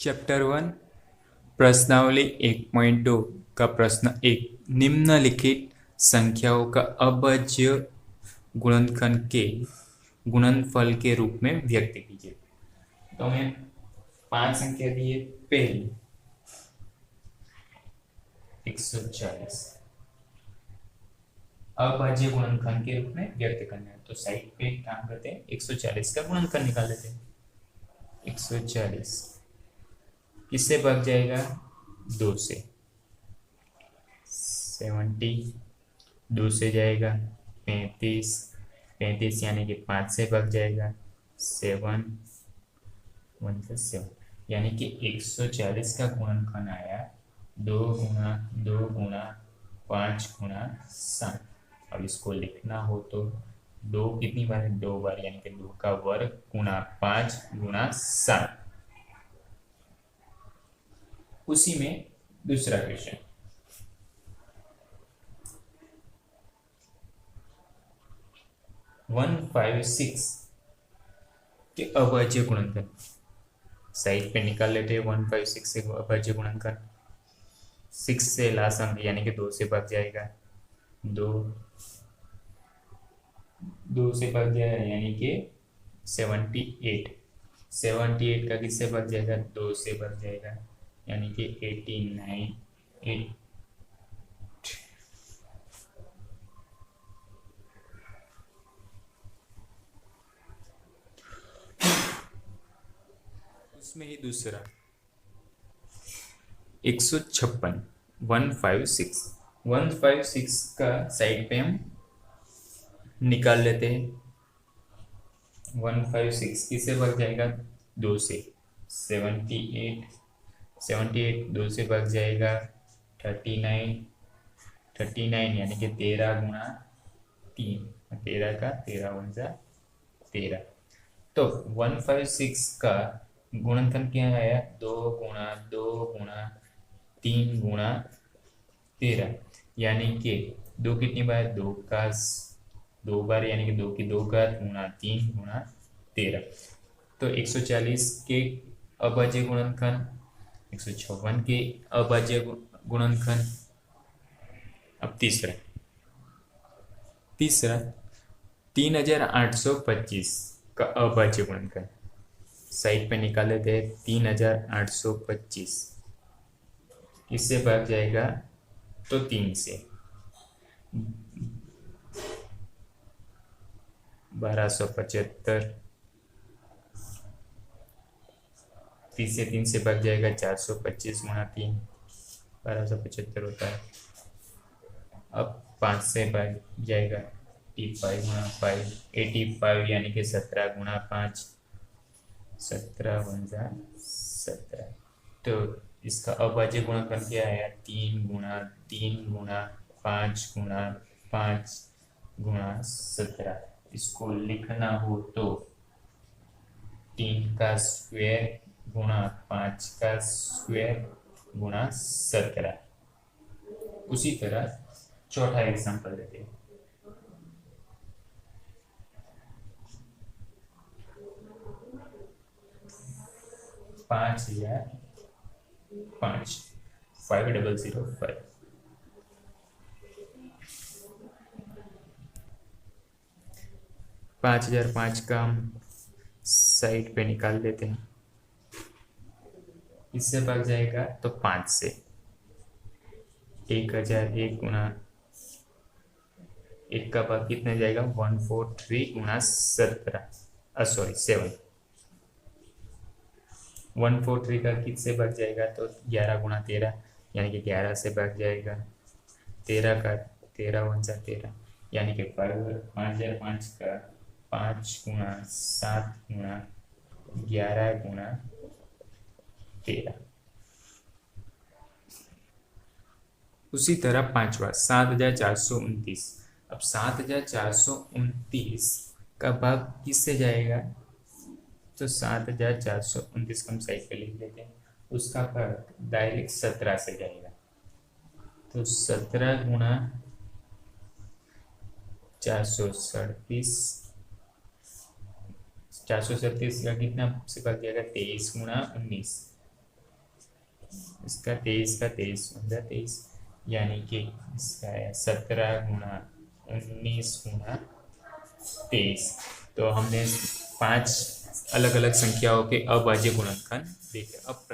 Chapter 1 प्रश्नावली 1.2 का प्रश्न 1 निम्नलिखित संख्याओं का अभाज्य गुणनखंड के गुणनफल के रूप में व्यक्त कीजिए। तो हमें 5 संख्या दी है। पहली 140 अभाज्य गुणनखंड के रूप में व्यक्त करना है। तो साइड पे काम करते हैं, 140 का गुणनखंड निकाल लेते हैं। 140 किससे भाग जाएगा? 2 से। 70 2 से जाएगा। 35 35 यानी कि 5 से भाग जाएगा। 7 1 से 7 यानी कि 140 का गुणनखंड आया 2 गुणा 2 गुणा 5 गुणा 7। अब इसको लिखना हो तो 2 कितनी बार है? 2 बार, यानी कि 2 का वर्ग गुणा 5 गुणा 7। उसी में दूसरा क्वेश्चन 156 के अभाज्य गुणनखंड साइड पे निकाल लेते हैं। 156 से अभाज्य गुणनखंड 6 से लास्ट अंक यानी कि 2 से भाग जाएगा। 2 से भाग जाएगा यानी कि 78 78 का किससे भाग जाएगा? 2 से भाग जाएगा यानी कि 89 8 उसमें ही दूसरा 156 156 का साइड पे हम निकाल लेते हैं। 156 किससे भाग जाएगा? 2 से। 78 2 से भाग जाएगा। 39 यानी कि 13 गुणा 3 13 का 13 1 जा 13। तो 156 का गुणनखंड क्या आया? 2 गुणा 2 गुणा 3 गुणा 13 यानी कि 2 कितनी बार? 2 का 2 बार यानी कि 2 की 2 घात गुणा 3 गुणा 13। तो 140 के अभाज्य गुणनखंड 156 के अभाज्य गुणनखंड। अब तीसरा 3825 का अभाज्य गुणनखंड साइड पे निकाल लेते हैं। 3825 इससे भाग जाएगा तो 3 से। 1275 30 से 3 से भाग जाएगा। 425 गुणा 3 1275 होता है। अब 5 से भाग जाएगा। 85 गुणा 5 85 यानी कि 17 गुणा 5 17 1 जा 17। तो इसका अभाज्य गुणनखंड क्या आया? 3 गुणा 3 गुणा 5 गुणा 5 गुणा 17। इसको लिखना हो तो 3 का स्क्वायर गुणा 5 का स्क्वायर गुणा 17। उसी तरह चौथा एग्जांपल लेते हैं। 5005 5005 5005 का हम साइड पे निकाल देते हैं। इससे भाग जाएगा तो 5 से। 1001 गुणा 1 का भाग कितने जाएगा? 143 गुणा 17 सॉरी 7। 143 का किससे भाग जाएगा? तो 11 गुणा 13 यानी कि 11 से भाग जाएगा। 13 का 13 1 जा 13 यानी कि 5005 का 5 गुणा 7 गुणा 11 गुणा 13। उसी तरह पांचवा 7429। अब 7429 का भाग किससे जाएगा? तो 7429 का हम साइड पे लिख लेते हैं। उसका भाग डायरेक्ट 17 से जाएगा। तो 17 गुणा 437 437 का कितना से भाग जाएगा? 23 गुणा 19 इसका 23 का 23 23, यानी कि इसका है 17 गुणा 19 गुणा 23। तो हमने 5 अलग अलग संख्याओं के अभाज्य गुणनखंड देखे। अब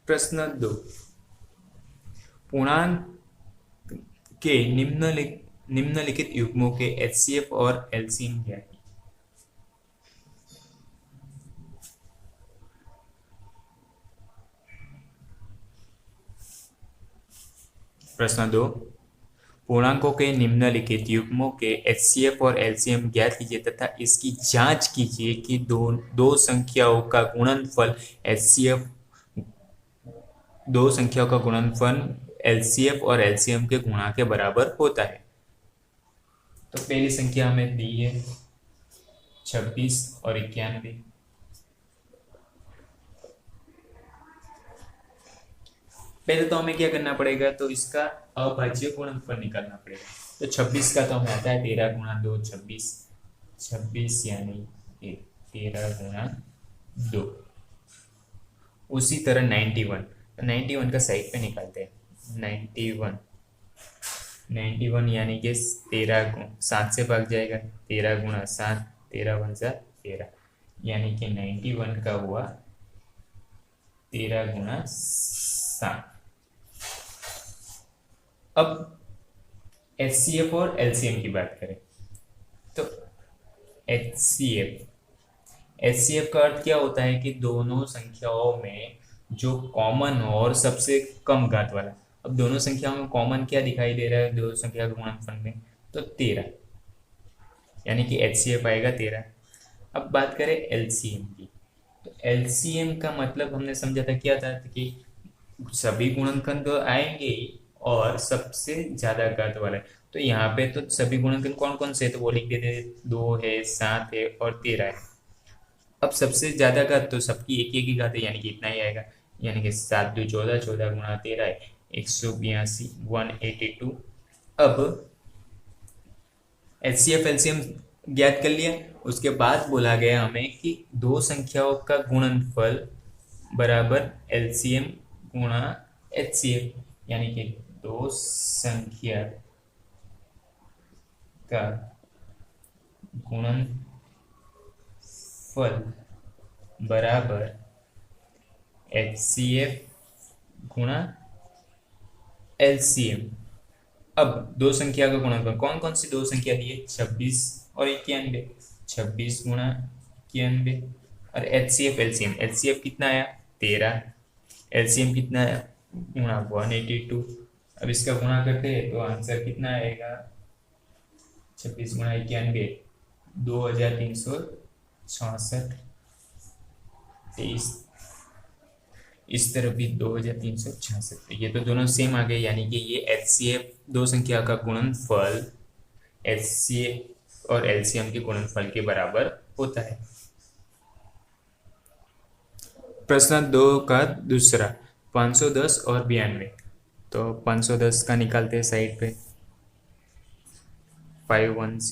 प्रश्न 2, पूर्णांक के निम्नलिखित युग्मों के एचसीएफ और एलसीएम ज्ञात। प्रश्न 2, पूर्णांकों के निम्नलिखित युग्मों के एचसीएफ और एलसीएम ज्ञात कीजिए तथा इसकी जांच कीजिए कि दो संख्याओं का गुणनफल एचसीएफ, दो संख्याओं का गुणनफल एलसीएफ और एलसीएम के गुणा के बराबर होता है। तो पहली संख्या हमें दी है 26 और 91। पहले तो हमें क्या करना पड़ेगा, तो इसका अभाज्य गुणनफल निकालना पड़ेगा। तो 26 का तो हमें आता है 13 गुणा 2 26, 26 यानी 13 गुणा 2। उसी तरह 91, तो 91 का साइड पे निकालते हैं। 91 यानी कि 13 7 से भाग जाएगा, 13 गुणा 7, 13 × 13, यानी कि 91 का हुआ 13 गुणा 7। अब एचसीएफ और एलसीएम की बात करें तो एचसीएफ का अर्थ क्या होता है कि दोनों संख्याओं में जो कॉमन हो और सबसे कम घात वाला। अब दोनों संख्याओं में कॉमन क्या दिखाई दे रहा है दो संख्या के गुणनफल में, तो 13, यानी कि एचसीएफ आएगा 13। अब बात करें एलसीएम की, तो एलसीएम का मतलब हमने समझा था क्या था कि सभी गुणनखंड तो आएंगे ही और सबसे ज्यादा घात वाला है। तो यहाँ पे तो सभी गुणनखंड कौन कौन से, तो वो लिख देते 2 है, 7 है और 13 है। अब सबसे ज्यादा घात तो सबकी एक ही घात है, यानी कि इतना ही आएगा, यानी कि 7 × 2 = 14, 14 गुणा 13 है 182, 182। अब एचसीएफ एलसीएम ज्ञात कर लिया। उसके बाद बोला गया हमें कि दो संख्याओं का गुणनफल बराबर एलसीएम गुणा एचसीएफ, यानी कि दो संख्या का गुणनफल बराबर एचसीएफ गुणा एलसीएम। अब दो संख्या का गुणनफल कौन कौन सी दो संख्या दी है, 26 और 91, 26 गुणा 91। और एचसीएफ एलसीएम, एचसीएफ कितना आया 13, एलसीएम कितना आया गुणा 182। अब इसका गुणा करते हैं तो आंसर कितना आएगा, 26 गुणा 91 2366। 23 इस तरफ भी 2366। ये तो दोनों सेम आ गए, यानी कि ये एचसीएफ दो संख्या का गुणनफल एचसीएफ और एलसीएम के गुणनफल के बराबर होता है। प्रश्न 2 का दूसरा, 510 और 92। तो 510 का निकालते हैं साइड पे, 510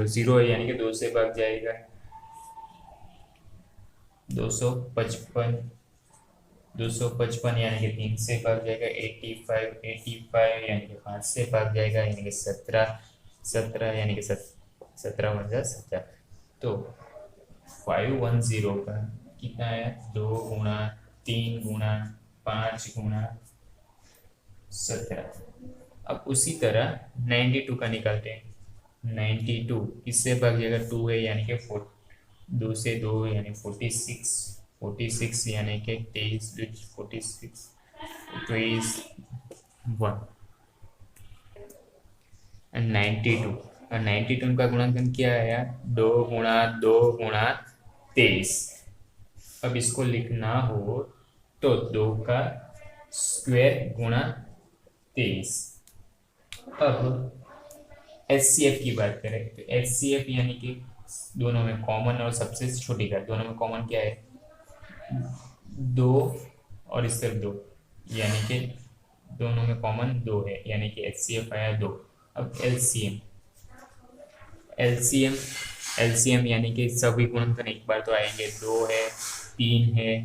0 है, यानी कि 2 से भाग जाएगा, 255 यानी कि 3 से भाग जाएगा, 85 यानी कि 5 से भाग जाएगा, यानी कि 17 यानी कि 17 × 17। तो 510 का कितना है, 2 गुणा 3 गुणा 5 गुणा 17। अब उसी तरह 92 का निकालते हैं। 92 किससे भाग जाएगा, 2 है यानी कि 2 से 2 यानी 46 यानी कि 23 46 21 एंड 92 का गुणनखंड क्या आया, 2 गुणा 2 गुणा 23। अब इसको लिखना हो तो 2 का स्क्वायर गुणा 23। अब एचसीएफ की बात करें तो एचसीएफ यानी कि दोनों में कॉमन और सबसे छोटी घात, दोनों में कॉमन क्या है 2 और इस तरफ 2, यानी कि दोनों में कॉमन 2 है, यानी कि एचसीएफ आया 2। अब एलसीएम एलसीएम यानी कि सभी गुणनखंड एक बार तो आएंगे। 2 है, 3 है,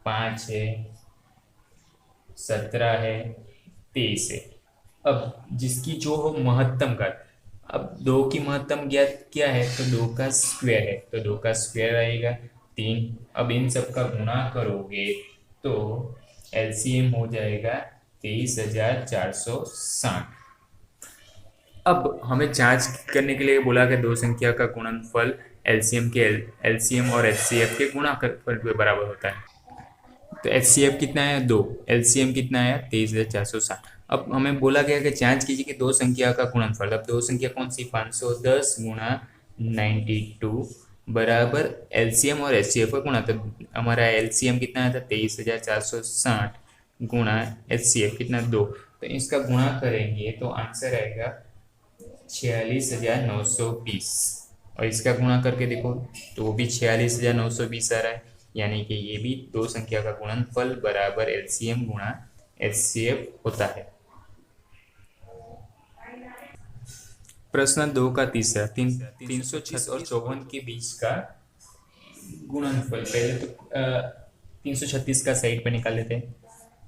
5 है, 17 है, 23 है। अब जिसकी जो हो महत्तम घात, अब 2 की महत्तम ज्ञात क्या है, तो 2 का स्क्वायर है, तो 2 का स्क्वायर आएगा 3। अब इन सब का गुणा करोगे तो एलसीएम हो जाएगा 23,460। अब हमें जांच करने के लिए बोला कि दो संख्या का गुणनफल एलसीएम के एलसीएम और एचसीएफ के गुणनफल के बराबर होता है। तो एचसीएफ कितना है 2, एलसीएम कितना है 23,460। अब हमें बोला गया कि जांच कीजिए कि दो संख्या का गुणनफल। अब दो संख्या कौन सी, 510 गुणा 92 बराबर एलसीएम और एचसीएफ का गुणा। तो हमारा एलसीएम कितना आया था 23,460 गुणा एचसीएफ कितना 2। तो इसका गुणा करेंगे तो आंसर आएगा 46,920। और इसका गुणा करके देखो तो वो भी 46,920 आ रहा है, यानी कि ये भी दो संख्या का गुणनफल बराबर एलसीएम गुणा एचसीएफ होता है। प्रश्न 2 का तीसरा, 336 और 54 के बीच का गुणनफल। पहले तो 336 का साइड पे निकाल लेते हैं।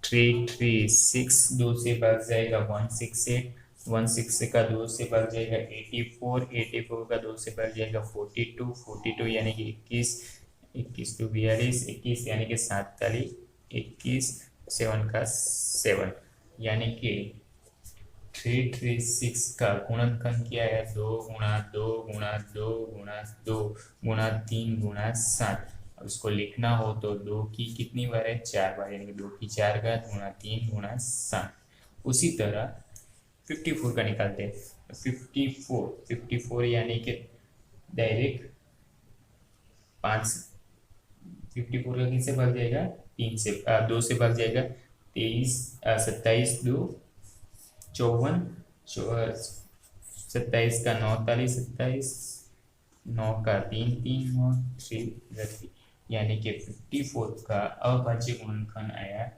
336 2 से भाग जाएगा 168, 160 का 2 से भाग जाएगा 84, 84 का 2 से भाग जाएगा 42, 42 यानी कि 21, 21 तो 42, 21 यानी कि 47, 21 7 का 7 यानी कि 336 का गुणनखंड क्या है 2 गुणा 2 गुणा 2 गुणा 2 गुणा 3 गुणा 7। अब इसको लिखना हो तो 2 की कितनी बार है 4 बार, यानी कि 2 की 4 घात गुणा 3 गुणा 7। उसी तरह 54 का निकालते हैं। 54 यानी कि डायरेक्ट 5, 54 का किससे भाग जाएगा 3 से 2 से भाग जाएगा 23, 27 2 54, 27 का 9 तालीस 27, 9 का 3 3 9 3, यानी कि 54 का अभाज्य गुणनखंड आया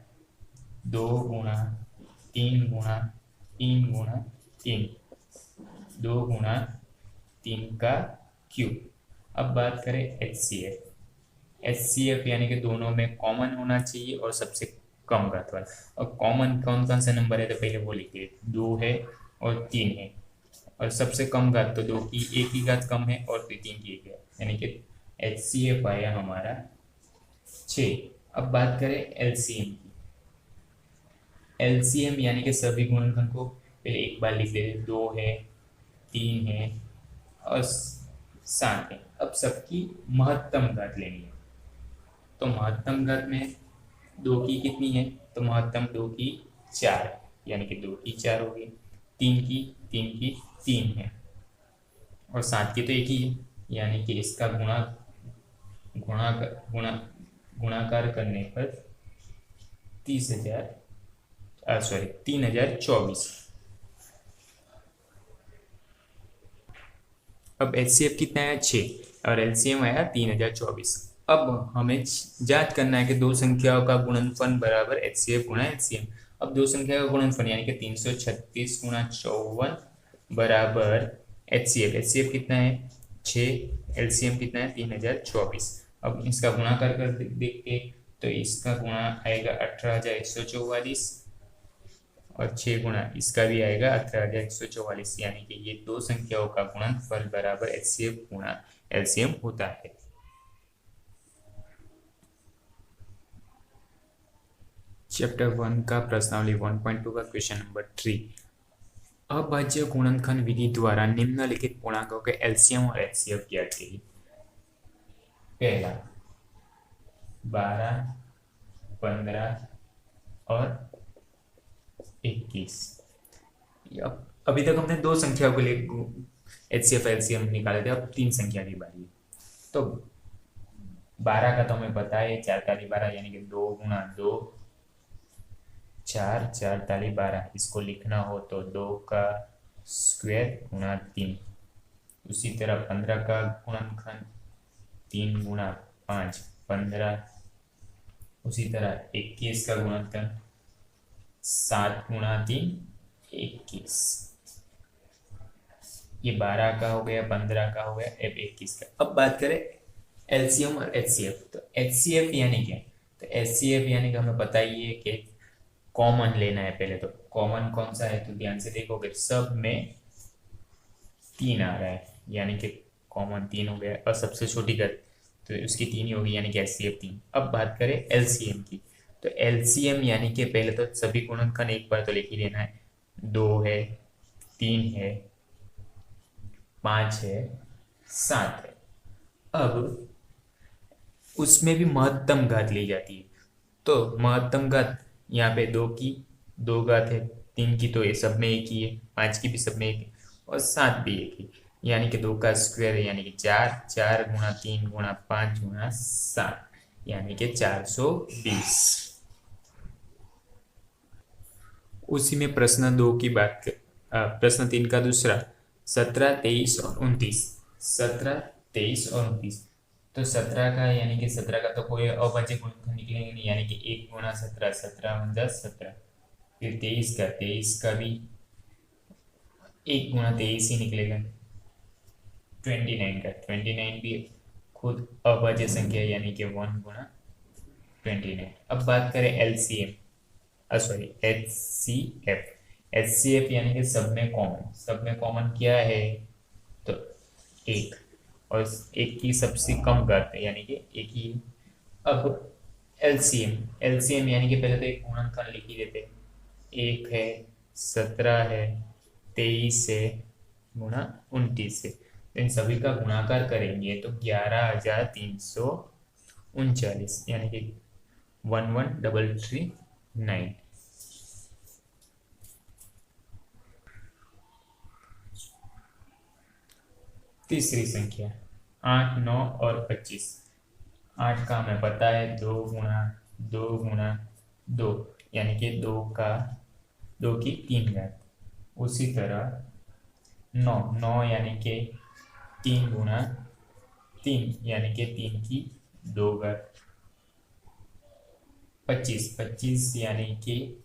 2 गुणा 3 गुणा 3 गुणा 3, 2 गुणा 3 का क्यूब। अब बात करें एचसीएफ। एचसीएफ यानी कि दोनों में कॉमन होना चाहिए और सबसे कम घात वाला। और कॉमन कौन कौन सा नंबर है तो पहले वो लिखिए, 2 है और 3 है। और सबसे कम घात तो 2 की 1 ही घात कम है और 3 की 1 है, यानी कि एचसीएफ आया हमारा 6। अब बात करें एलसीएम की। एलसीएम यानी कि सभी गुणनखंड को पहले एक बार लिख देते, 2 है 3 है और 7 है। अब सबकी महत्तम घात लेनी है, तो महत्तम घात में 2 की कितनी है, तो महत्तम 2 की 4, यानी कि 2 की 4 होगी। 3 की 3 है और 7 की तो 1 ही है, यानी कि इसका गुणा गुणा गुणा गुणाकार करने पर 3024। अब एचसीएफ कितना है 6 और एलसीएम आया 3024। अब हमें जांच करना है कि दो संख्याओं का गुणनफल बराबर एचसीएफ गुणा एलसीएम। अब दो संख्या का गुणनफल यानी कि 336 गुणा 54 बराबर एचसीएफ। एचसीएफ कितना है 6, एलसीएम कितना है 3024। अब इसका गुणाकार कर देखते तो इसका गुणा आएगा 18,144 और 6 गुणा इसका भी आएगा 18,144, यानी कि ये दो संख्याओं का गुणनफल बराबर एचसीएफ गुणा एलसीएम होता है। चैप्टर 1 का प्रश्नावली 1.2 का क्वेश्चन नंबर 3। अभाज्य गुणनखंड विधि द्वारा निम्नलिखित पूर्णांकों के एलसीएम और एचसीएफ ज्ञात कीजिए। पहला 12, 15 और 21। अभी तक हमने दो संख्याओं के लिए एचसीएफ एलसीएम निकाले थे, अब तीन संख्या की बारी है। तो 12 का तो हमें पता है 4 ताली 12, यानी कि 2 गुणा 2 4, 4 ताली 12। इसको लिखना हो तो 2 का स्क्वायर गुणा 3। उसी तरह 15 का गुणनखंड 3 गुणा 5 15। उसी तरह 21 का गुणनखंड 7 गुणा 3 21। ये 12 का हो गया, 15 का हो गया, अब 21 का। अब बात करें एलसीएम और एचसीएफ। तो एचसीएफ यानी क्या? तो एचसीएफ यानी कि हमें पता ही है कि कॉमन लेना है। पहले तो कॉमन कौन सा है, तो ध्यान से देखोगे सब में 3 आ रहा है, यानी कि कॉमन 3 हो गया, और सबसे छोटी का तो उसकी 3 ही होगी, यानी कि एचसीएफ 3। अब बात करें एलसीएम की। तो एलसीएम यानी कि पहले तो सभी गुणनखंड एक बार तो लिख ही लेना है। 2 है, 3 है, 5 है, 7 है। अब उसमें भी महत्तम घात ली जाती है। तो महत्तम घात यहाँ पे 2 की 2 घात है, 3 की तो ये सब में एक ही है, 5 की भी सब में एक है, और 7 भी एक ही, यानी कि 2 का स्क्वायर है, यानी कि 4, 4 गुणा 3 गुणा 5 गुणा 7, यानी कि 420। उसी में प्रश्न 2 की बात कर, प्रश्न 3 का दूसरा, 17, 23 और 29। 17, 23 और 29। तो 17 का यानी कि 17 का तो कोई अभाज्य गुणनखंड निकलेंगे नहीं, यानी कि 1 गुणा 17, 17 × 17। फिर 23 का भी 1 गुणा 23 ही निकलेगा। 29 भी खुद अभाज्य संख्या है, यानी कि 1 गुणा 29। अब बात करें एलसीएम, सॉरी एचसीएफ। एचसीएफ यानी कि सब में कॉमन। सब में कॉमन क्या है, तो 1, और 1 की सबसे कम घात है, यानी कि 1 ही है। अब एलसीएम, एलसीएम यानी कि पहले तो एक गुणनखंड लिख ही देते हैं। 1 है, 17 है, 23 है, गुणा 29 है। इन सभी का गुणाकार करेंगे तो 11,339, यानी कि 11,339। तीसरी संख्या 8, 9 और 25। 8 का हमें पता है 2 गुणा 2, यानी कि 2 की 3 घात। उसी तरह 9 यानी कि 3 गुणा 3, यानी कि 3 की 2 घात। 25 यानी कि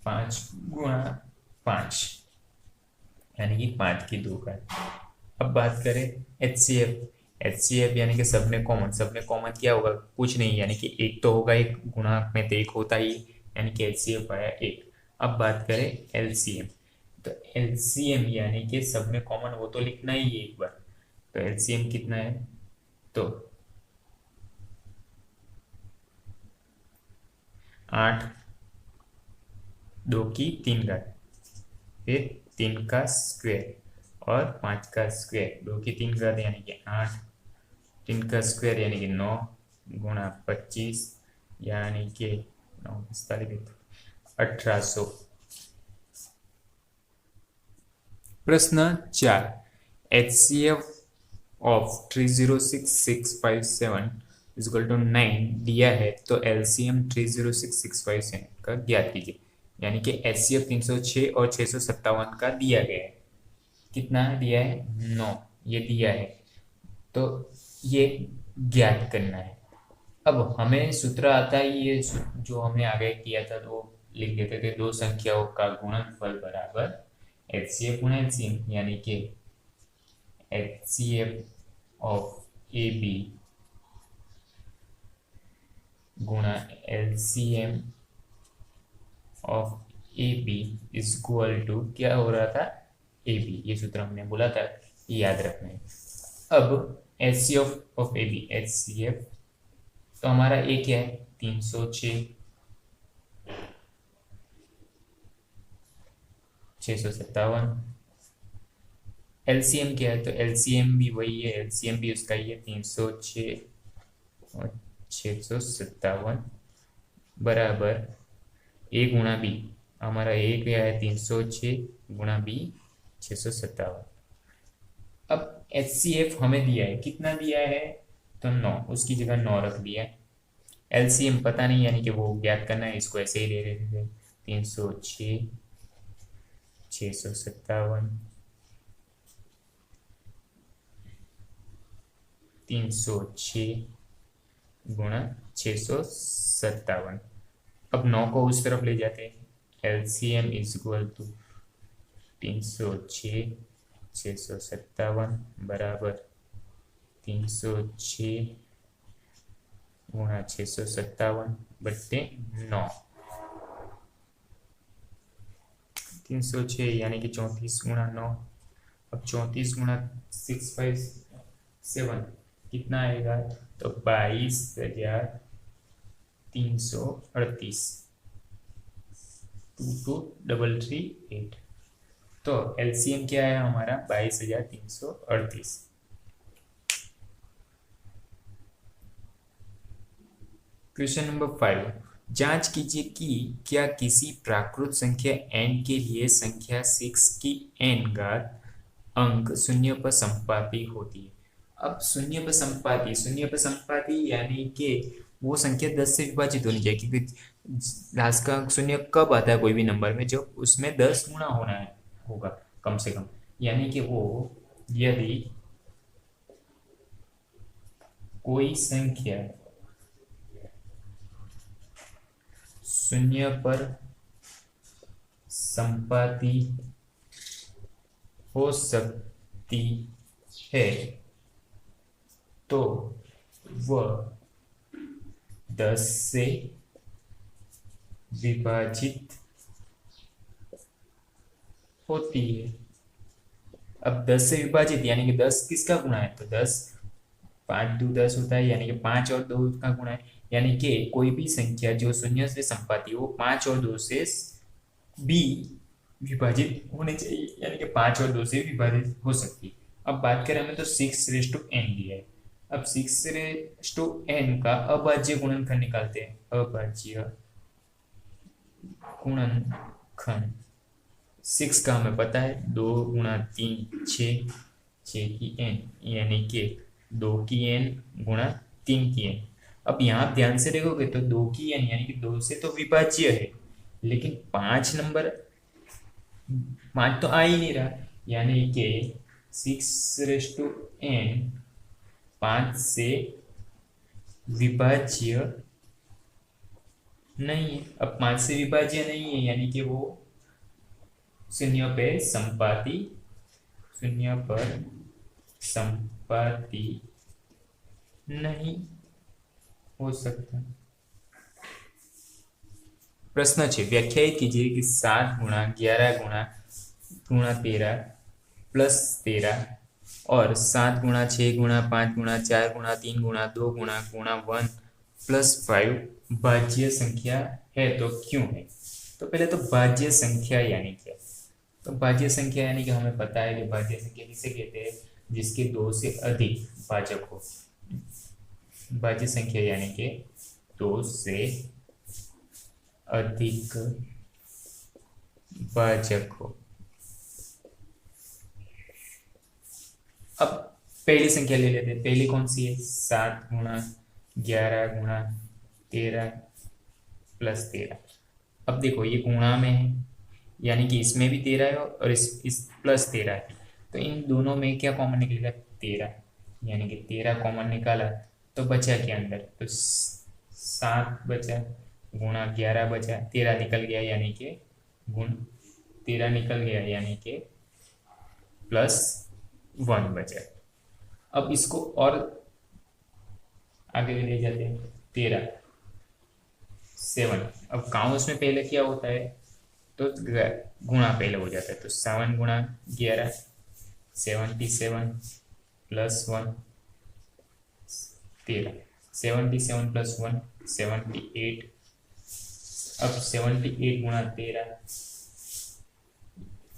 5 गुणा 5, यानी कि 5 की 2 घात। अब बात करें एचसीएफ। एचसीएफ यानी कि सब में कॉमन। सब में कॉमन क्या होगा, कुछ नहीं, यानी कि एक तो होगा, एक गुणा में तो एक होता ही, यानी कि एचसीएफ आया 1। अब बात करें एलसीएम। तो एलसीएम यानी कि सब में कॉमन, वो तो लिखना ही है एक बार। तो एलसीएम कितना है, तो 8, 2 की 3 घात, फिर 3 का स्क्वायर और 5 का स्क्वायर, 2 की 3 घात यानी कि 8, 3 का स्क्वायर यानी कि 9 गुणा 25, यानी कि 9 1800। प्रश्न 4, HCF ऑफ 306657 इक्वल टू 9 दिया है, तो एलसीएम 306657 का ज्ञात कीजिए। यानी कि HCF 306 और 657 का दिया गया है। कितना दिया है, 9 ये दिया है, तो ये ज्ञात करना है। अब हमें सूत्र आता है, ये जो हमने आगे किया था तो लिख देते थे, दो संख्याओं का गुणनफल बराबर HCF गुणा LCM, यानी कि HCF ऑफ AB गुणा LCM of AB is equal to क्या हो रहा था, AB। ये सूत्र हमने बोला था, याद रखना है। अब HCF ऑफ AB, HCF तो हमारा A क्या है, 306, 657। LCM क्या है, तो LCM भी वही है, LCM भी उसका ही है, 306 और 657 बराबर A गुणा B। हमारा A क्या है, 306 गुणा B 657। अब HCF हमें दिया है, कितना दिया है, तो 9, उसकी जगह 9 रख दिया। LCM पता नहीं, यानी कि वो ज्ञात करना है, इसको ऐसे ही ले रहे थे। 306, 657, 306 गुणा 657। अब 9 को उस तरफ ले जाते हैं, LCM इज इक्वल टू 306 657 बराबर 306 गुणा 657 बट्टे 9। 306 यानी कि 34 गुणा 9। अब 34 गुणा 657 कितना आएगा? तो 22,338 22,338। तो एलसीएम क्या है हमारा? 22,338। क्वेश्चन नंबर 5, जांच कीजिए कि क्या किसी प्राकृत संख्या n के लिए संख्या 6 की n घात अंक शून्य पर संपाती होती है। अब शून्य पर संपाती यानी कि वो संख्या 10 से विभाजित होनी चाहिए, क्योंकि लास्ट का अंक शून्य कब आता है कोई भी नंबर में? जब उसमें 10 गुना होगा कम से कम। यानी कि वो यदि कोई संख्या शून्य पर संपाती हो सकती है तो वह 10 से विभाजित होती है। अब 10 से विभाजित यानी कि 10 किसका गुणा है? तो 10 5 2 10 होता है, यानी कि 5 और 2 का गुणा है। यानी कि कोई भी संख्या जो शून्य से संपाती हो 5 और 2 से भी विभाजित होने चाहिए, यानी कि 5 और 2 से विभाजित हो सकती है। अब बात करें हमें तो 6n दिया है। अब 6n का अभाज्य गुणनखंड निकालते हैं। अभाज्य गुणनखंड 6 का हमें पता है 2 गुणा 3 6 की n, यानी कि 2 की n गुणा 3 की n। अब यहाँ ध्यान से देखोगे तो 2 की n यानी कि 2 से तो विभाज्य है, लेकिन 5 तो आ ही नहीं रहा, यानी कि 6n 5 से विभाज्य नहीं है। अब 5 से विभाज्य नहीं है यानी कि वो शून्य पर संपाती नहीं हो सकता। प्रश्न 6, व्याख्यायित कीजिए कि 7 गुणा 11 गुणा 13 प्लस 13 और 7 गुणा 6 गुणा 5 गुणा 4 गुणा 3 गुणा 2 गुणा 1 प्लस 5 भाज्य संख्या है तो क्यों है? तो पहले तो भाज्य संख्या यानी क्या? तो भाज्य संख्या यानी कि हमें पता है कि भाज्य संख्या किसे कहते हैं? जिसके 2 से अधिक भाजक हो। भाज्य संख्या यानी कि 2 से अधिक भाजक हो। अब पहली संख्या ले लेते हैं। पहली कौन सी है? 7 गुणा 11 गुणा 13 प्लस 13। अब देखो ये गुणा में है, यानी कि इसमें भी 13 है और इस प्लस 13 है, तो इन दोनों में क्या कॉमन निकलेगा? 13, यानी कि 13 कॉमन निकाला तो बचा क्या अंदर? तो 7 बचा गुणा 11 बचा, 13 निकल गया यानी कि 13 निकल गया यानी कि प्लस 1 बचा। अब इसको और आगे ले जाते हैं। 13 7। अब काउंस में पहले क्या होता है? तो गुणा पहले हो जाता है। तो 7 गुणा 11 77 प्लस 1 13, 77 प्लस 1 78। अब 78 गुणा 13।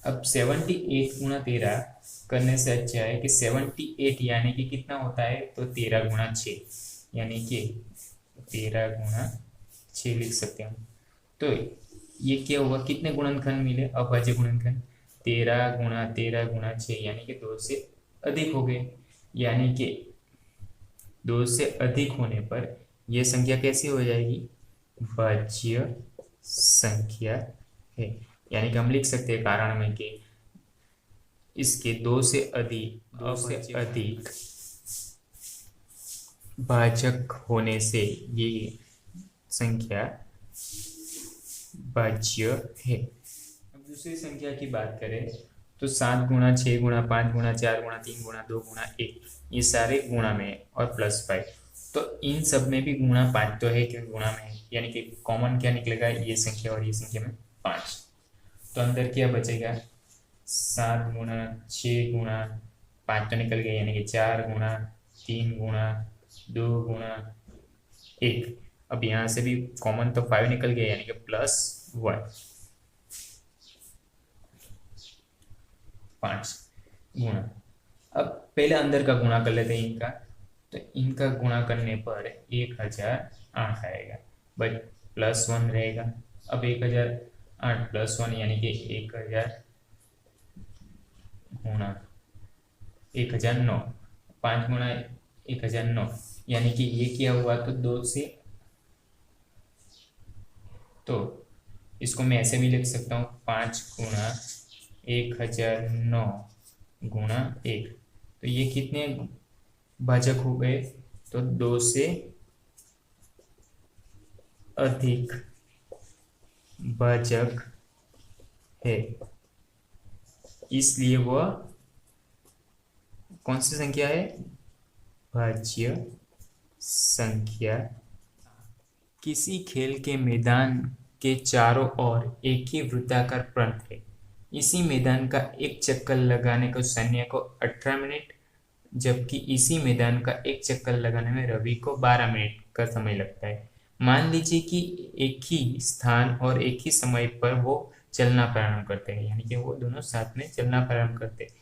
अब 78 गुणा 13 करने से अच्छा है कि 78 यानी कि कितना होता है? तो 13 गुणा 6, यानी कि 13 गुणा 6 लिख सकते हैं। तो ये क्या हुआ? कितने गुणनखंड मिले? अभाज्य गुणनखंड 13 गुणा 6 यानी कि 2 से अधिक हो गए। यानी कि 2 से अधिक होने पर यह संख्या कैसी हो जाएगी? भाज्य संख्या है। यानी कि हम लिख सकते हैं कारण में कि इसके 2 से अधिक भाजक होने से ये संख्या भाज्य है। अब दूसरी संख्या की बात करें तो 7 गुणा 6 गुणा 5 गुणा 4 गुणा 3 गुणा 2 गुणा 1, ये सारे गुणा में है और +5। तो इन सब में भी गुणा 5 तो है क्योंकि गुणा में है, यानी कि कॉमन क्या निकलेगा, ये संख्या और ये संख्या में 5। तो अंदर क्या बचेगा, 7 गुणा 6 गुणा 5 तो निकल गया, यानी कि 4 गुणा 3 गुणा 2 गुणा 1। अब यहाँ से भी कॉमन तो 5 निकल गया, यानी कि +1, 5 गुणा। अब पहले अंदर का गुणा कर लेते हैं इनका, तो इनका गुणा करने पर 1008 आएगा, भाई +1 रहेगा। अब 1008 +1 यानी कि 1000 गुणा 1009, 5 गुणा 1009, यानी कि ये क्या हुआ, तो 2 से, तो इसको मैं ऐसे भी लिख सकता हूँ 5 गुणा 1009 गुणा 1। तो ये कितने भाजक हो गए, तो 2 से अधिक भाजक है, इसलिए वह कौन सी संख्या है, भाज्य संख्या। किसी खेल के मैदान के चारों ओर एक ही वृत्ताकार प्रांत है। इसी मैदान का एक चक्कर लगाने को सैन्य को 18 मिनट, जबकि इसी मैदान का एक चक्कर लगाने में रवि को 12 मिनट का समय लगता है। मान लीजिए कि एक ही स्थान और एक ही समय पर वो चलना प्रारंभ करते हैं, यानी कि वो दोनों साथ में चलना प्रारंभ करते हैं,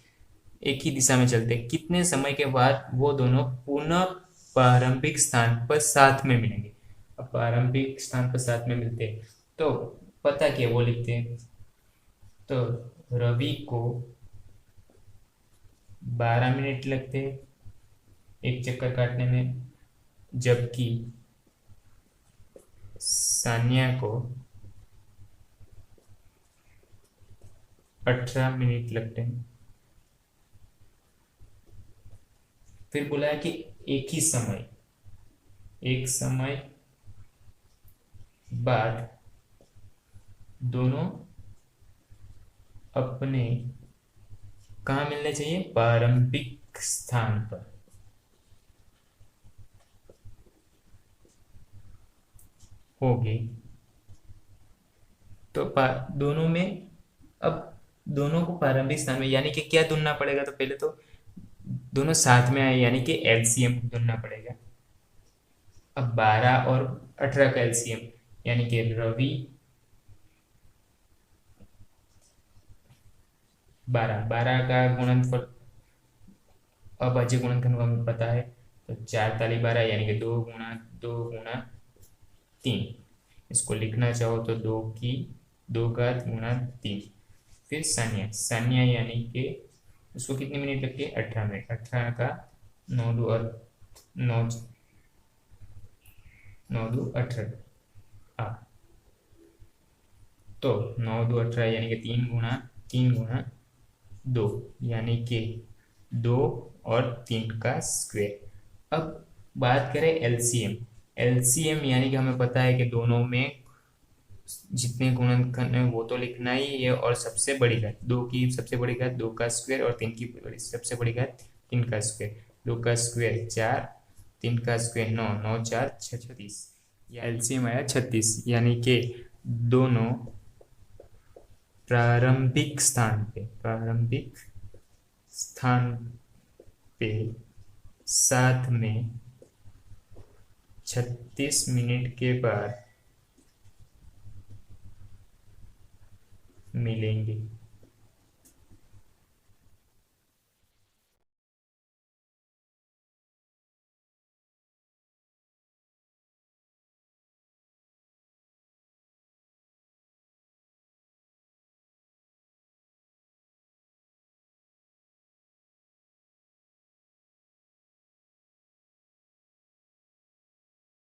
एक ही दिशा में चलते हैं। कितने समय के बाद वो दोनों पुनः प्रारंभिक स्थान पर साथ में मिलेंगे। अब प्रारंभिक स्थान पर साथ में मिलते हैं तो पता क्या वो लिखते हैं, तो रवि को 12 मिनट लगते हैं एक चक्कर काटने में, जबकि सान्या को 18 मिनट लगते हैं। फिर बोला है कि एक समय बाद दोनों अपने कहाँ मिलने चाहिए, प्रारंभिक स्थान पर। हो गई, तो दोनों में, अब दोनों को प्रारंभिक स्थान में, यानी कि क्या ढूंढना पड़ेगा, तो पहले तो दोनों साथ में आए, यानी कि एलसीएम ढूंढना पड़ेगा। अब 12 और 18 का एलसीएम, यानी कि रवि 12 का गुणनफल, अभाज्य गुणनखंड को हमें पता है, तो 4 ताली 12, यानी कि 2 गुणा 2 गुणा 3। इसको लिखना चाहो तो 2 की 2 घात गुणा 3। फिर सान्या यानी कि उसको कितने मिनट लगते हैं, 18 मिनट। 18 का 9 2 18, तो 9 2 18, यानी कि 3 गुणा 2, यानी कि 2 और 3 का स्क्वायर। अब बात करें एलसीएम यानी कि हमें पता है कि दोनों में जितने गुणनखंड है वो तो लिखना ही है, और सबसे बड़ी घात 2 की सबसे बड़ी घात 2 का स्क्वायर, और 3 की सबसे बड़ी घात 3 का स्क्वायर। 2 का स्क्वायर 4, 3 का स्क्वायर 9, 9 4 36, या एलसीएम आया 36, यानी कि दोनों प्रारंभिक स्थान पे साथ में 36 मिनट के बाद मिलेंगे।